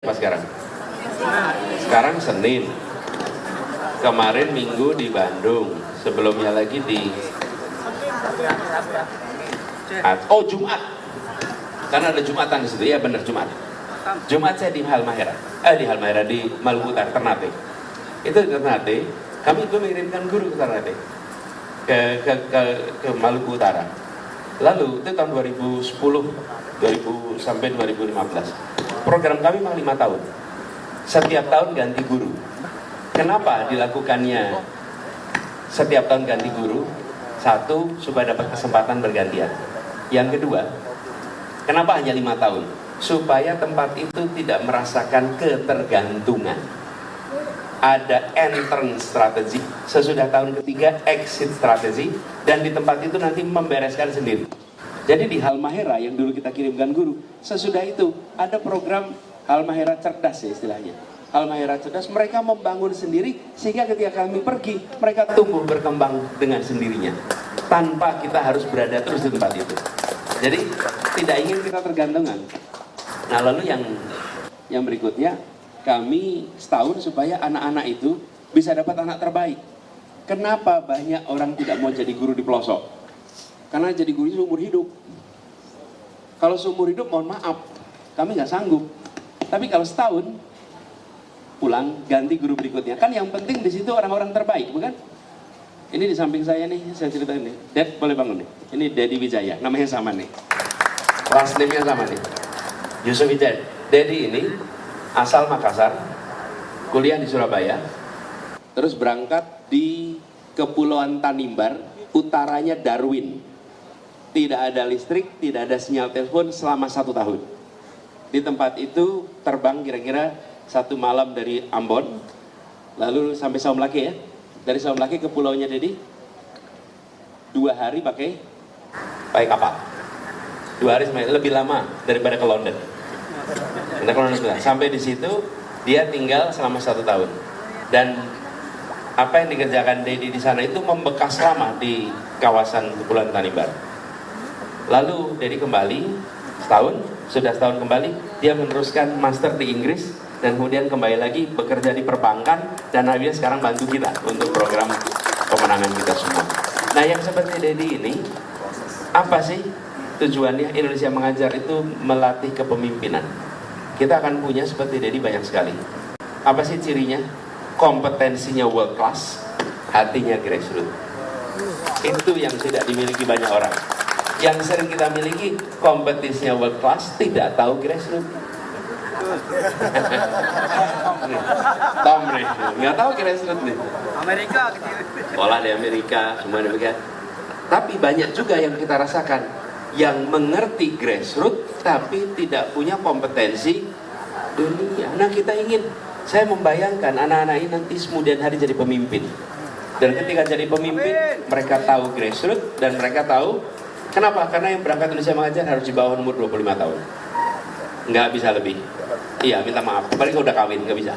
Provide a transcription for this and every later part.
Apa sekarang? Sekarang Senin. Kemarin Minggu di Bandung. Sebelumnya lagi di Jumat. Karena ada Jumatan di situ. Ya benar, Jumat. Jumat saya di Halmahera. Di Maluku Utara, Ternate. Itu di Ternate. Kami itu mengirimkan guru ke Ternate. Ke Maluku Utara. Lalu itu tahun 2010 sampai 2015. Program kami memang 5 tahun. Setiap tahun ganti guru. Kenapa dilakukannya setiap tahun ganti guru? Satu, supaya dapat kesempatan bergantian. Yang kedua, kenapa hanya 5 tahun? Supaya tempat itu tidak merasakan ketergantungan. Ada entrance strategi, sesudah tahun ketiga exit strategi, dan di tempat itu nanti membereskan sendiri. Jadi di Halmahera yang dulu kita kirimkan guru, sesudah itu ada program Halmahera Cerdas ya istilahnya. Halmahera Cerdas, mereka membangun sendiri sehingga ketika kami pergi, mereka tumbuh berkembang dengan sendirinya. Tanpa kita harus berada terus di tempat itu. Jadi tidak ingin kita tergantungan. Nah lalu yang berikutnya, kami setahun supaya anak-anak itu bisa dapat anak terbaik. Kenapa banyak orang tidak mau jadi guru di pelosok? Karena jadi guru seumur hidup. Kalau seumur hidup, mohon maaf, kami nggak sanggup. Tapi kalau setahun, pulang, ganti guru berikutnya. Kan yang penting di situ orang-orang terbaik, bukan? Ini di samping saya nih, saya ceritain nih. Dad, boleh bangun nih. Ini Dedi Wijaya, namanya sama nih. Last name-nya sama nih. Yusuf Wijaya. Dedi ini asal Makassar, kuliah di Surabaya, terus berangkat di Kepulauan Tanimbar, utaranya Darwin. Tidak ada listrik, tidak ada sinyal telepon selama 1 tahun. Di tempat itu terbang kira-kira 1 malam dari Ambon, lalu sampai Saumlake ya. Dari Saumlake ke pulaunya Dedi, 2 hari pakai kapal. 2 hari lebih lama daripada ke London. Sampai di situ dia tinggal selama 1 tahun. Dan apa yang dikerjakan Dedi di sana itu membekas lama di kawasan Kepulauan Tanimbar. Lalu Dedi kembali sudah setahun kembali, dia meneruskan master di Inggris dan kemudian kembali lagi bekerja di perbankan dan akhirnya sekarang bantu kita untuk program pemenangan kita semua. Nah yang seperti Dedi ini, apa sih tujuannya? Indonesia Mengajar itu melatih kepemimpinan. Kita akan punya seperti Dedi banyak sekali. Apa sih cirinya? Kompetensinya world class, hatinya grassroots. Itu yang tidak dimiliki banyak orang. Yang sering kita miliki kompetisinya world class, tidak tahu grassroots. Tom nih, nggak tahu grassroots nih. Amerika kecil. Sekolah di Amerika, semua di Amerika. Tapi banyak juga yang kita rasakan, yang mengerti grassroots tapi tidak punya kompetensi dunia. Nah kita ingin, saya membayangkan anak-anak ini nanti kemudian hari jadi pemimpin. Dan ketika jadi pemimpin, mereka tahu grassroots dan mereka tahu kenapa? Karena yang berangkat Indonesia Mengajar harus di bawah umur 25 tahun. Nggak bisa lebih. Iya, minta maaf. Paling udah kawin, nggak bisa.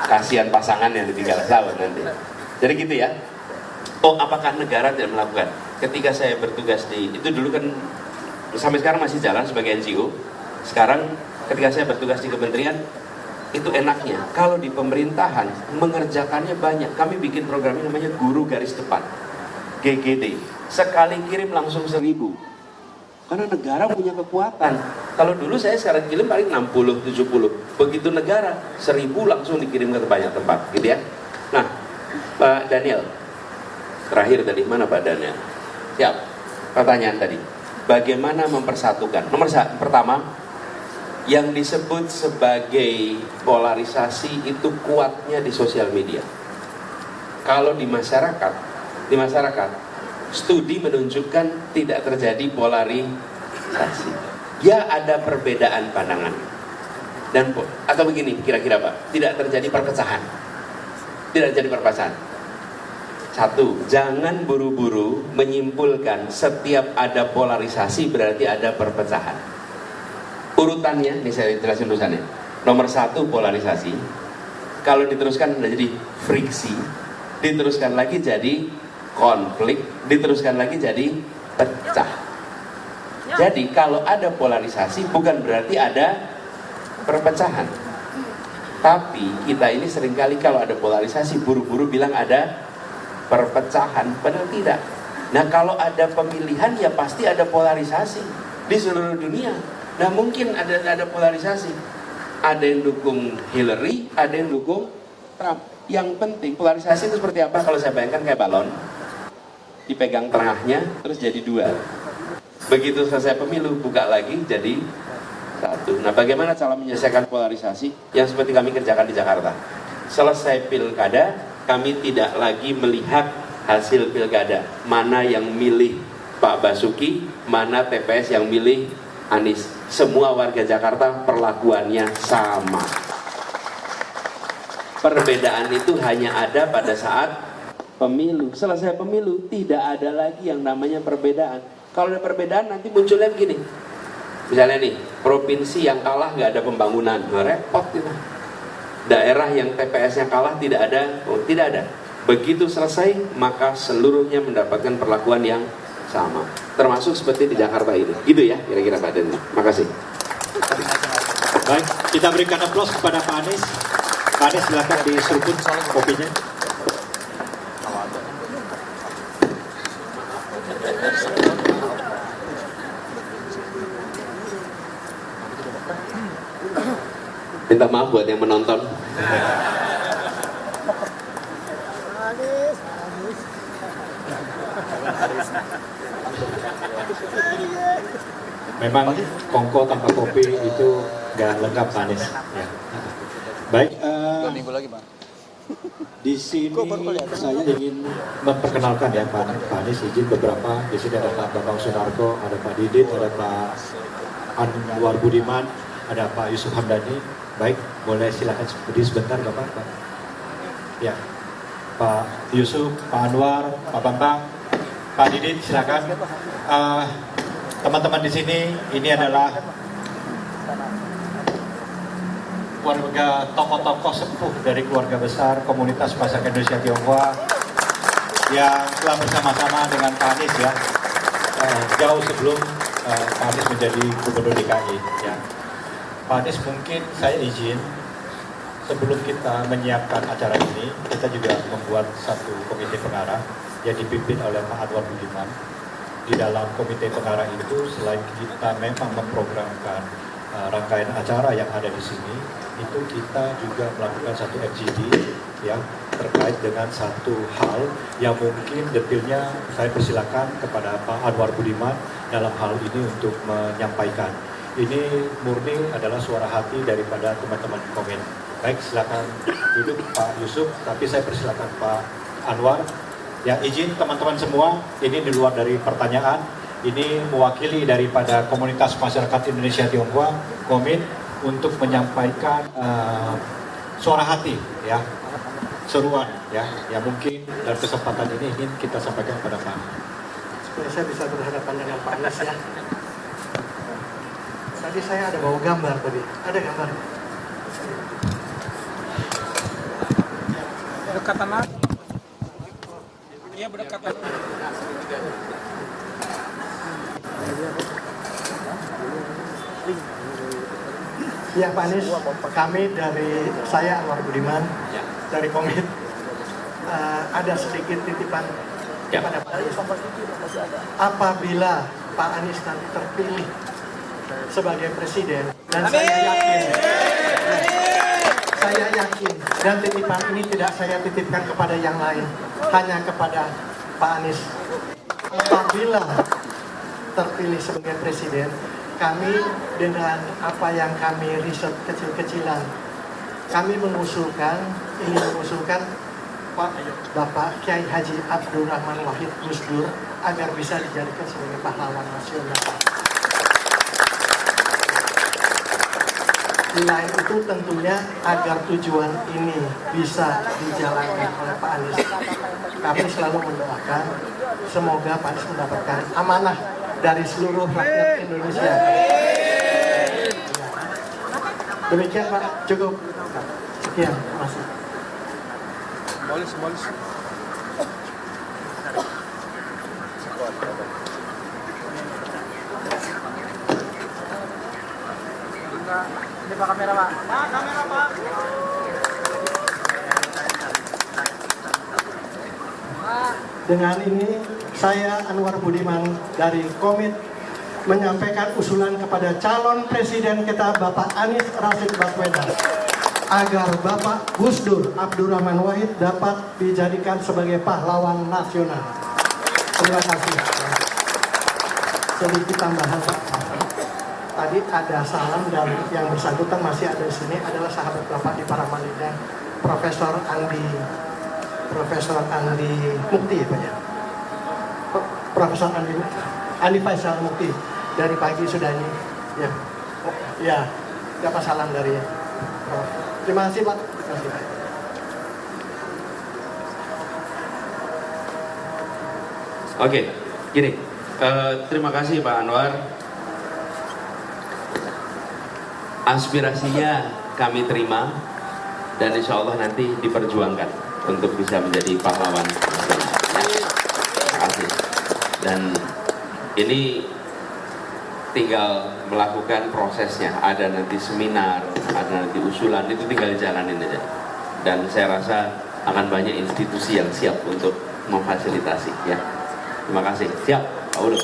Kasihan pasangan yang di 13 tahun nanti. Jadi gitu ya. Oh, apakah negara tidak melakukan? Ketika saya bertugas itu dulu kan, sampai sekarang masih jalan sebagai NGO. Sekarang ketika saya bertugas di kementerian, itu enaknya. Kalau di pemerintahan, mengerjakannya banyak. Kami bikin program ini namanya Guru Garis Depan. GGD. Sekali kirim langsung 1000. Karena negara punya kekuatan. Kalau dulu saya sekarang kirim paling 60-70. Begitu negara 1000 langsung dikirim ke banyak tempat, gitu ya. Nah, Pak Daniel, terakhir tadi mana Pak Daniel? Siap. Pertanyaan tadi, bagaimana mempersatukan? Pertama, yang disebut sebagai polarisasi itu kuatnya di sosial media. Kalau di masyarakat, studi menunjukkan tidak terjadi polarisasi. Ya ada perbedaan pandangan. Atau begini kira-kira Pak, tidak terjadi perpecahan. Satu, jangan buru-buru menyimpulkan setiap ada polarisasi berarti ada perpecahan. Urutannya, ini saya jelasin tulisannya. Nomor 1 polarisasi. Kalau diteruskan jadi friksi, diteruskan lagi jadi konflik, diteruskan lagi jadi pecah. Jadi kalau ada polarisasi bukan berarti ada perpecahan. Tapi kita ini seringkali kalau ada polarisasi buru-buru bilang ada perpecahan, padahal tidak. Nah kalau ada pemilihan ya pasti ada polarisasi di seluruh dunia. Nah mungkin ada polarisasi, ada yang dukung Hillary, ada yang dukung Trump. Yang penting polarisasi itu seperti apa? Kalau saya bayangkan kayak balon, dipegang tengahnya terus jadi dua. Begitu selesai pemilu buka lagi jadi satu. Nah bagaimana cara menyelesaikan polarisasi yang seperti kami kerjakan di Jakarta? Selesai pilkada, kami tidak lagi melihat hasil pilkada, mana yang milih Pak Basuki, mana TPS yang milih Anies. Semua warga Jakarta perlakuannya sama. Perbedaan itu hanya ada pada saat pemilu. Selesai pemilu tidak ada lagi yang namanya perbedaan. Kalau ada perbedaan nanti munculnya begini. Misalnya nih, provinsi yang kalah nggak ada pembangunan, repot itu. Daerah yang TPS-nya kalah tidak ada, tidak ada. Begitu selesai maka seluruhnya mendapatkan perlakuan yang sama. Termasuk seperti di Jakarta ini. Gitu ya kira-kira Pak Denny. Makasih. Baik, kita berikan aplaus kepada Pak Anies. Pak Anies silakan diseruput kopinya. Minta maaf buat yang menonton. Memang kongko tanpa kopi itu nggak lengkap Pak Anies. Ya. Baik, di sini saya ingin memperkenalkan ya Pak Anies, izin beberapa. Di sini ada Pak Bambang Sunarko, ada Pak Didit, ada Pak Anwar Budiman, ada Pak Yusuf Hamdani. Baik, boleh silakan berdiri sebentar Bapak. Pak. Ya, Pak Yusuf, Pak Anwar, Pak Bambang, Pak Didit, silakan. Teman-teman di sini, ini adalah keluarga tokoh-tokoh sepuh dari keluarga besar komunitas masyarakat Indonesia Tionghoa yang telah bersama-sama dengan Pak Anies ya, jauh sebelum Pak Anies menjadi Gubernur DKI ya. Pak Anies, mungkin saya izin sebelum kita menyiapkan acara ini, kita juga membuat satu komite pengarah yang dipimpin oleh Pak Anwar Budiman. Di dalam komite pengarah itu, selain kita memang memprogramkan rangkaian acara yang ada di sini, itu kita juga melakukan satu FGD ya, terkait dengan satu hal yang mungkin detailnya saya persilakan kepada Pak Anwar Budiman dalam hal ini untuk menyampaikan. Ini murni adalah suara hati daripada teman-teman komen. Baik, silakan duduk Pak Yusuf, tapi saya persilakan Pak Anwar. Ya, izin teman-teman semua, ini di luar dari pertanyaan, ini mewakili daripada komunitas masyarakat Indonesia Tionghoa, komit untuk menyampaikan suara hati, ya, seruan, ya, yang mungkin dalam kesempatan ini ingin kita sampaikan kepada Pak. Supaya saya bisa berhadapan dengan Pak Anies ya. Tadi saya ada bawa gambar tadi, ada gambar. Berdekatan lagi. Iya berdekatan. Ya Pak Anies, kami dari saya Anwar Budiman dari Komit ada sedikit titipan kepada Pak Anies. Apabila Pak Anies nanti terpilih sebagai presiden, dan saya yakin dan titipan ini tidak saya titipkan kepada yang lain, hanya kepada Pak Anies. Apabila terpilih sebagai presiden, kami dengan apa yang kami riset kecil-kecilan, kami ingin mengusulkan Pak Bapak Kiai Haji Abdul Rahman Wahid Gus Dur agar bisa dijadikan sebagai pahlawan nasional. Selain itu tentunya agar tujuan ini bisa dijalankan oleh Pak Anies, kami selalu mendoakan semoga Pak Anies mendapatkan amanah dari seluruh rakyat Indonesia. Demikian Pak, cukup. Sekian, terima kasih. Dengan ini saya Anwar Budiman dari Komit menyampaikan usulan kepada calon presiden kita Bapak Anies Rashid Baswedan agar Bapak Gus Dur Abdurrahman Wahid dapat dijadikan sebagai pahlawan nasional. Terima kasih. Sedikit tambahan Pak. Tadi ada salam dari yang bersangkutan masih ada di sini adalah sahabat Bapak di Paramadina, Profesor Andi Mukti ya Pak ya. Profesor Andi Faisal Mukti dari pagi sudah ini ya. Ya, dapat salam dari Prof. Terima kasih Pak. Terima kasih Pak. Oke, gini. Terima kasih Pak Anwar. Aspirasinya kami terima dan insya Allah nanti diperjuangkan untuk bisa menjadi pahlawan nasional. Terima kasih. Dan ini tinggal melakukan prosesnya. Ada nanti seminar, ada nanti usulan, itu tinggal dijalanin aja. Dan saya rasa akan banyak institusi yang siap untuk memfasilitasi ya. Terima kasih. Siap, Pak Ulung.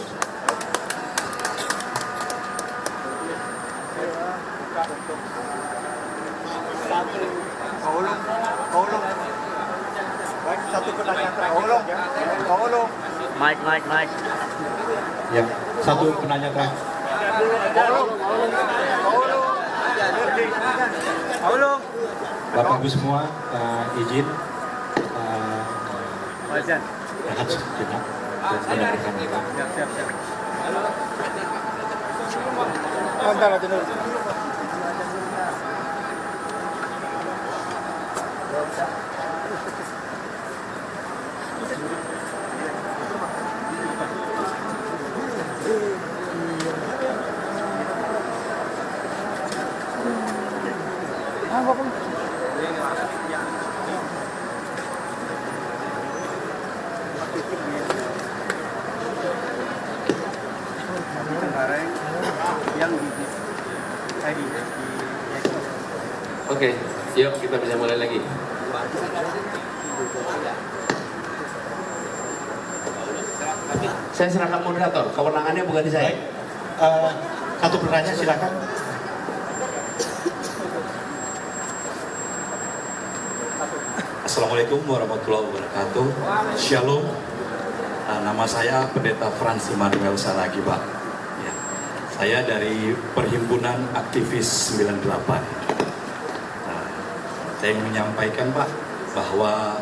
Baik, satu penanya terakhir. Pak Ulung. Mike. Ya, satu penanya terakhir. Bapak Ibu semua, izin rehat sejenak dan mendengarkan kita. Oke, yuk kita bisa mulai lagi. Saya serahkan moderator, kewenangannya bukan di saya. Satu pertanyaan silakan. Assalamualaikum warahmatullahi wabarakatuh. Shalom. Nama saya Pendeta Frans Immanuel Saragi, Pak. Ya. Saya dari Perhimpunan Aktivis 98. Saya ingin menyampaikan, Pak, bahwa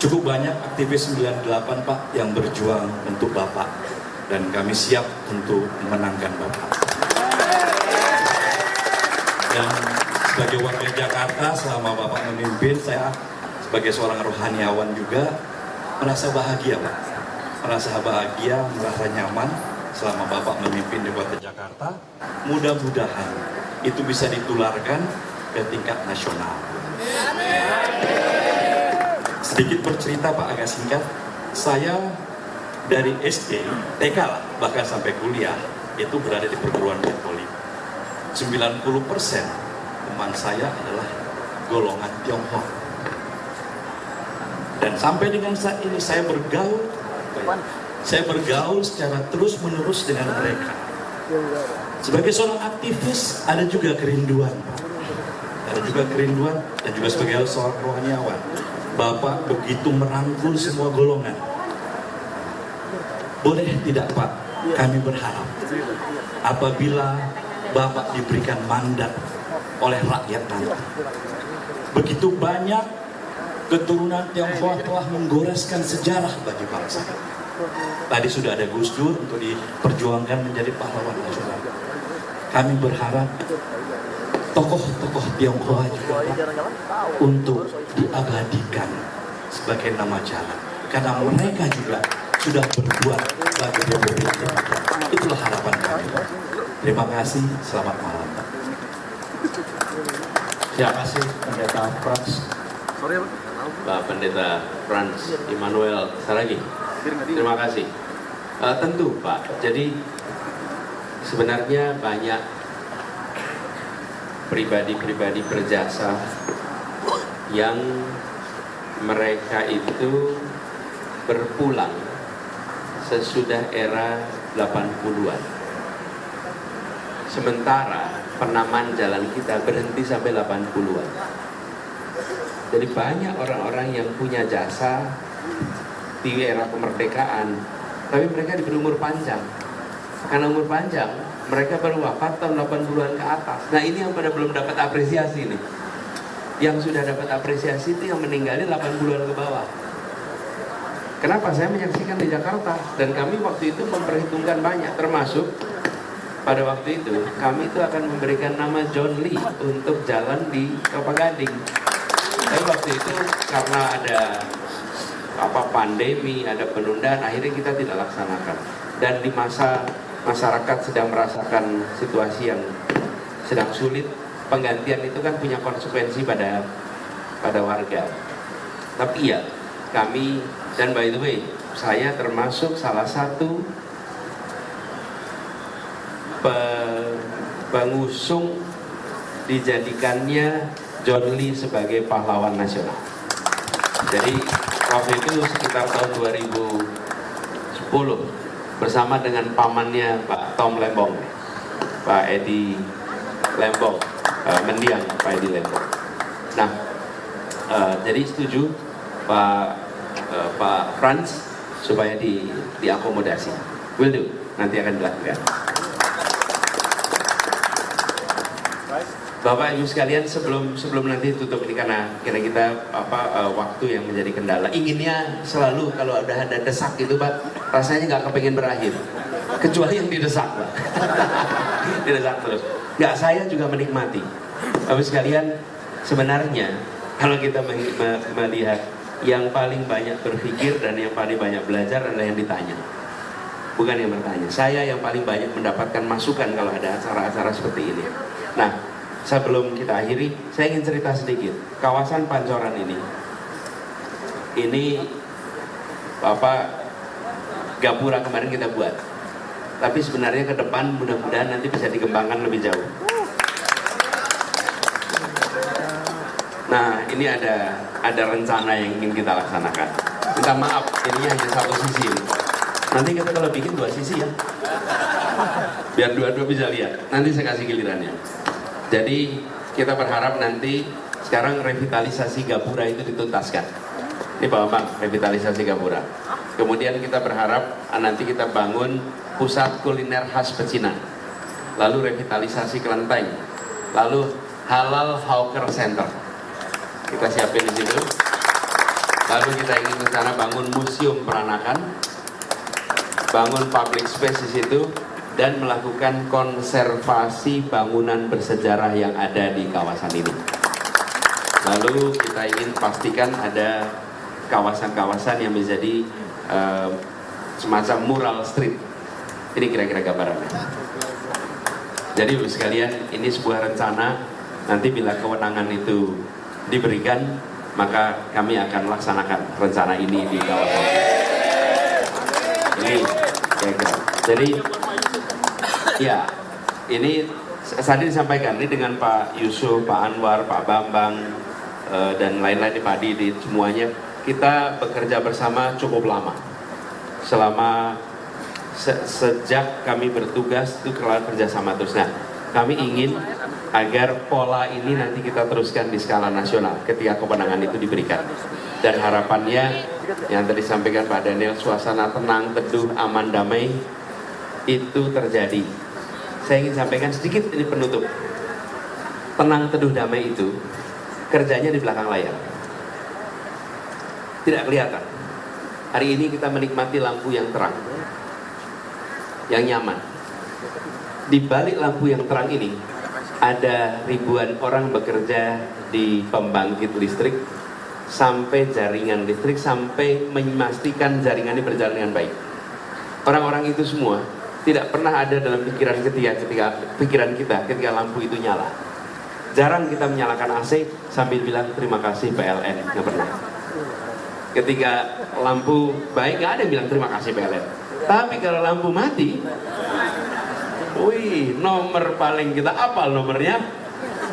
cukup banyak aktivis 98, Pak, yang berjuang untuk Bapak. Dan kami siap untuk memenangkan Bapak. Dan sebagai warga Jakarta, selama Bapak memimpin, saya sebagai seorang rohaniawan juga merasa bahagia, Pak. Merasa bahagia, merasa nyaman selama Bapak memimpin di kota Jakarta. Mudah-mudahan itu bisa ditularkan ke tingkat nasional. Sedikit bercerita, Pak, agak singkat. Saya dari SD, TK lah, bahkan sampai kuliah, itu berada di perguruan Katolik. 90% teman saya adalah golongan Tionghoa. Dan sampai dengan saat ini saya bergaul secara terus-menerus dengan mereka. Sebagai seorang aktivis, ada juga kerinduan, Pak. Ada juga kerinduan, dan juga sebagai seorang rohaniawan, Bapak begitu merangkul semua golongan. Boleh tidak, Pak? Kami berharap apabila Bapak diberikan mandat oleh rakyat nanti, begitu banyak keturunan Tionghoa telah menggoreskan sejarah bagi bangsa. Tadi sudah ada Gus Dur untuk diperjuangkan menjadi pahlawan nasional. Kami berharap tokoh-tokoh Tionghoa juga, Pak, untuk diabadikan sebagai nama jalan. Karena mereka juga sudah berbuat bagi Republik Indonesia. Itulah harapan kami. Terima kasih, selamat malam. Terima kasih Pendeta Frans. Pak Pendeta Frans Immanuel Saragi. Terima kasih. Tentu Pak, jadi sebenarnya banyak pribadi-pribadi berjasa yang mereka itu berpulang sesudah era 80-an. Sementara penamaan jalan kita berhenti sampai 80-an. Jadi banyak orang-orang yang punya jasa di era kemerdekaan, tapi mereka diberi umur panjang. Karena umur panjang, mereka baru wafat tahun 80-an ke atas. Nah ini yang pada belum dapat apresiasi nih. Yang sudah dapat apresiasi itu yang meninggalnya 80-an ke bawah. Kenapa? Saya menyaksikan di Jakarta, dan kami waktu itu memperhitungkan banyak, termasuk pada waktu itu kami itu akan memberikan nama John Lee untuk jalan di Kelapa Gading. Tapi waktu itu karena ada pandemi, ada penundaan, akhirnya kita tidak laksanakan. Dan di masa masyarakat sedang merasakan situasi yang sedang sulit, penggantian itu kan punya konsekuensi pada warga. Tapi ya, kami, dan by the way, saya termasuk salah satu pengusung dijadikannya John Lee sebagai pahlawan nasional. Jadi waktu itu sekitar tahun 2010 bersama dengan pamannya Pak Tom Lembong, Pak Edi Lembong, mendiang Pak Edi Lembong. Nah, jadi setuju Pak Franz supaya diakomodasi. Will do, nanti akan dilakukan. Bapak Ibu sekalian, sebelum nanti tutup ini karena kita waktu yang menjadi kendala. Inginnya selalu kalau ada desak itu Pak, rasanya nggak kepengen berakhir. Kecuali yang didesak Pak. Didesak terus. Nggak, saya juga menikmati. Bapak sekalian, sebenarnya kalau kita melihat yang paling banyak berpikir dan yang paling banyak belajar adalah yang ditanya. Bukan yang bertanya. Saya yang paling banyak mendapatkan masukan kalau ada acara-acara seperti ini. Nah, sebelum kita akhiri, saya ingin cerita sedikit. Kawasan Pancoran ini gapura kemarin kita buat. Tapi sebenarnya ke depan mudah-mudahan nanti bisa dikembangkan lebih jauh. Nah, ini ada rencana yang ingin kita laksanakan. Minta maaf, ini hanya satu sisi. Nanti kita kalau bikin 2 sisi ya, biar dua-dua bisa lihat. Nanti saya kasih gilirannya. Jadi kita berharap nanti sekarang revitalisasi gapura itu dituntaskan. Ini Pak Bambang, revitalisasi gapura. Kemudian kita berharap nanti kita bangun pusat kuliner khas pecinan. Lalu revitalisasi kelenteng. Lalu halal hawker center. Kita siapin di situ. Lalu kita ingin rencana bangun museum peranakan, bangun public space di situ, dan melakukan konservasi bangunan bersejarah yang ada di kawasan ini. Lalu kita ingin pastikan ada kawasan-kawasan yang menjadi semacam mural street. Ini kira-kira gambarannya. Jadi Bapak sekalian, ini sebuah rencana. Nanti bila kewenangan itu diberikan, maka kami akan laksanakan rencana ini di kawasan ini. Jadi ya, ini tadi disampaikan ini dengan Pak Yusuf, Pak Anwar, Pak Bambang, dan lain-lain, Pak Didi, semuanya kita bekerja bersama cukup lama. Selama sejak kami bertugas itu kerjasama terus. Nah, kami ingin agar pola ini nanti kita teruskan di skala nasional ketika kewenangan itu diberikan. Dan harapannya yang tadi disampaikan Pak Daniel, suasana tenang, teduh, aman, damai itu terjadi. Saya ingin sampaikan sedikit ini penutup. Tenang, teduh, damai itu kerjanya di belakang layar. Tidak kelihatan. Hari ini kita menikmati lampu yang terang, yang nyaman. Di balik lampu yang terang ini ada ribuan orang bekerja di pembangkit listrik sampai jaringan listrik, sampai memastikan jaringan ini berjalan dengan baik. Orang-orang itu semua tidak pernah ada dalam pikiran kita ketika lampu itu nyala. Jarang kita menyalakan AC sambil bilang terima kasih PLN, nggak pernah. Ketika lampu baik nggak ada yang bilang terima kasih PLN. Tapi kalau lampu mati, wih, nomor paling kita apal nomornya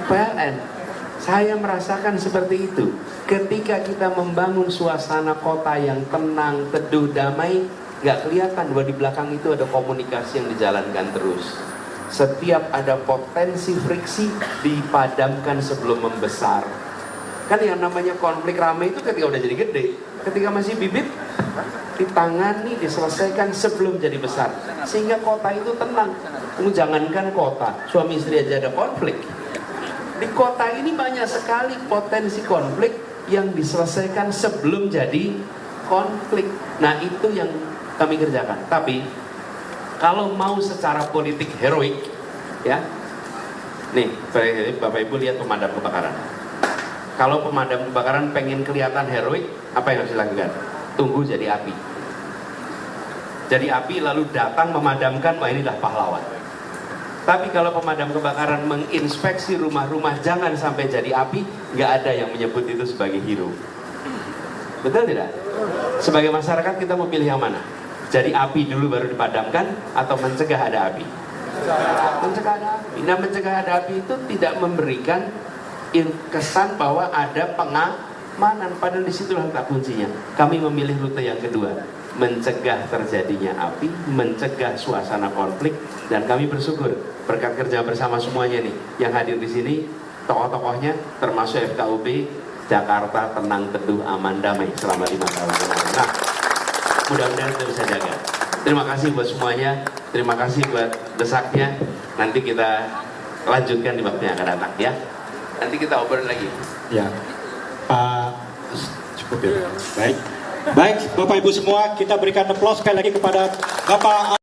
PLN. Saya merasakan seperti itu. Ketika kita membangun suasana kota yang tenang, teduh, damai, nggak kelihatan bahwa di belakang itu ada komunikasi yang dijalankan terus. Setiap ada potensi friksi dipadamkan sebelum membesar. Kan yang namanya konflik ramai itu ketika udah jadi gede. Ketika masih bibit, ditangani, diselesaikan sebelum jadi besar. Sehingga kota itu tenang. Jangankan kota, suami istri aja ada konflik. Di kota ini banyak sekali potensi konflik yang diselesaikan sebelum jadi konflik. Nah, itu yang kami kerjakan. Tapi kalau mau secara politik heroik, ya, nih Bapak Ibu lihat pemadam kebakaran. Kalau pemadam kebakaran pengen kelihatan heroik, apa yang harus dilakukan? Tunggu jadi api. Jadi api lalu datang memadamkan, wah inilah pahlawan. Tapi kalau pemadam kebakaran menginspeksi rumah-rumah jangan sampai jadi api, nggak ada yang menyebut itu sebagai hero. Betul tidak? Sebagai masyarakat kita mau pilih yang mana? Jadi api dulu baru dipadamkan atau mencegah ada api? Mencegah ada api. Nah, mencegah ada api itu tidak memberikan kesan bahwa ada pengamanan, padahal disitulah letak kuncinya. Kami memilih rute yang kedua, mencegah terjadinya api, mencegah suasana konflik, dan kami bersyukur berkat kerja bersama semuanya nih yang hadir di sini, tokoh-tokohnya termasuk FKUB Jakarta tenang, teduh, aman, damai selama 5 tahun. Nah, mudah-mudahan kita bisa jaga. Terima kasih buat semuanya, terima kasih buat desaknya. Nanti kita lanjutkan di waktu yang akan datang ya. Nanti kita obrol lagi. Ya, Pak, cukup ya. Baik, Bapak Ibu semua, kita berikan aplaus sekali lagi kepada Bapak